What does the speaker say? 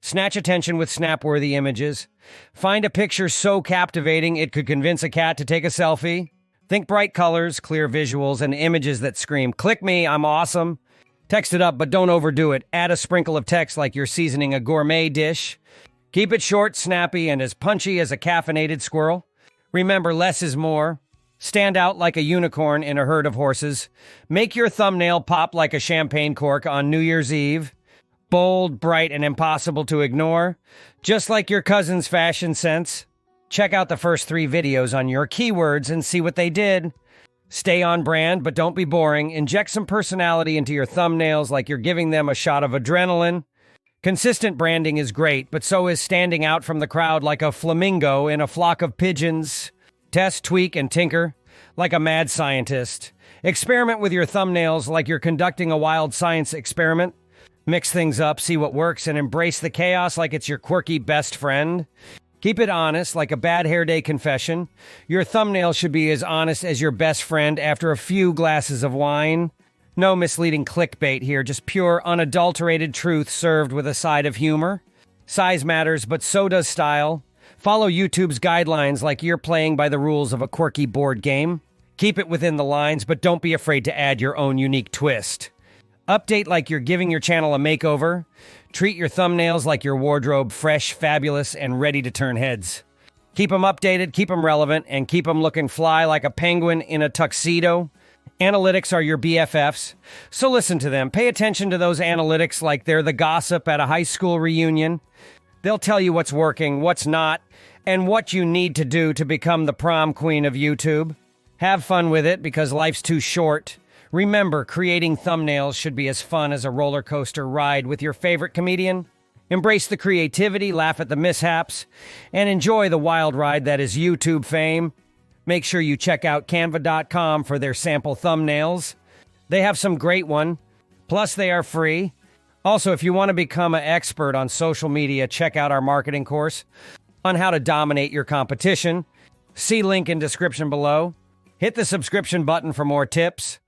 Snatch attention with snap-worthy images. Find a picture so captivating it could convince a cat to take a selfie. Think bright colors, clear visuals, and images that scream, "Click me, I'm awesome." Text it up, but don't overdo it. Add a sprinkle of text like you're seasoning a gourmet dish. Keep it short, snappy, and as punchy as a caffeinated squirrel. Remember, less is more. Stand out like a unicorn in a herd of horses. Make your thumbnail pop like a champagne cork on New Year's Eve. Bold, bright, and impossible to ignore. Just like your cousin's fashion sense. Check out the first 3 videos on your keywords and see what they did. Stay on brand, but don't be boring. Inject some personality into your thumbnails like you're giving them a shot of adrenaline. Consistent branding is great, but so is standing out from the crowd like a flamingo in a flock of pigeons. Test, tweak, and tinker like a mad scientist. Experiment with your thumbnails like you're conducting a wild science experiment. Mix things up, see what works, and embrace the chaos like it's your quirky best friend. Keep it honest, like a bad hair day confession. Your thumbnail should be as honest as your best friend after a few glasses of wine. No misleading clickbait here, just pure, unadulterated truth served with a side of humor. Size matters, but so does style. Follow YouTube's guidelines like you're playing by the rules of a quirky board game. Keep it within the lines, but don't be afraid to add your own unique twist. Update like you're giving your channel a makeover. Treat your thumbnails like your wardrobe fresh, fabulous, and ready to turn heads. Keep them updated, keep them relevant, and keep them looking fly like a penguin in a tuxedo. Analytics are your BFFs, so listen to them. Pay attention to those analytics like they're the gossip at a high school reunion. They'll tell you what's working, what's not, and what you need to do to become the prom queen of YouTube. Have fun with it because life's too short. Remember, creating thumbnails should be as fun as a roller coaster ride with your favorite comedian. Embrace the creativity, laugh at the mishaps, and enjoy the wild ride that is YouTube fame. Make sure you check out canva.com for their sample thumbnails. They have some great ones. Plus, they are free. Also, if you want to become an expert on social media, check out our marketing course on how to dominate your competition. See link in description below. Hit the subscription button for more tips.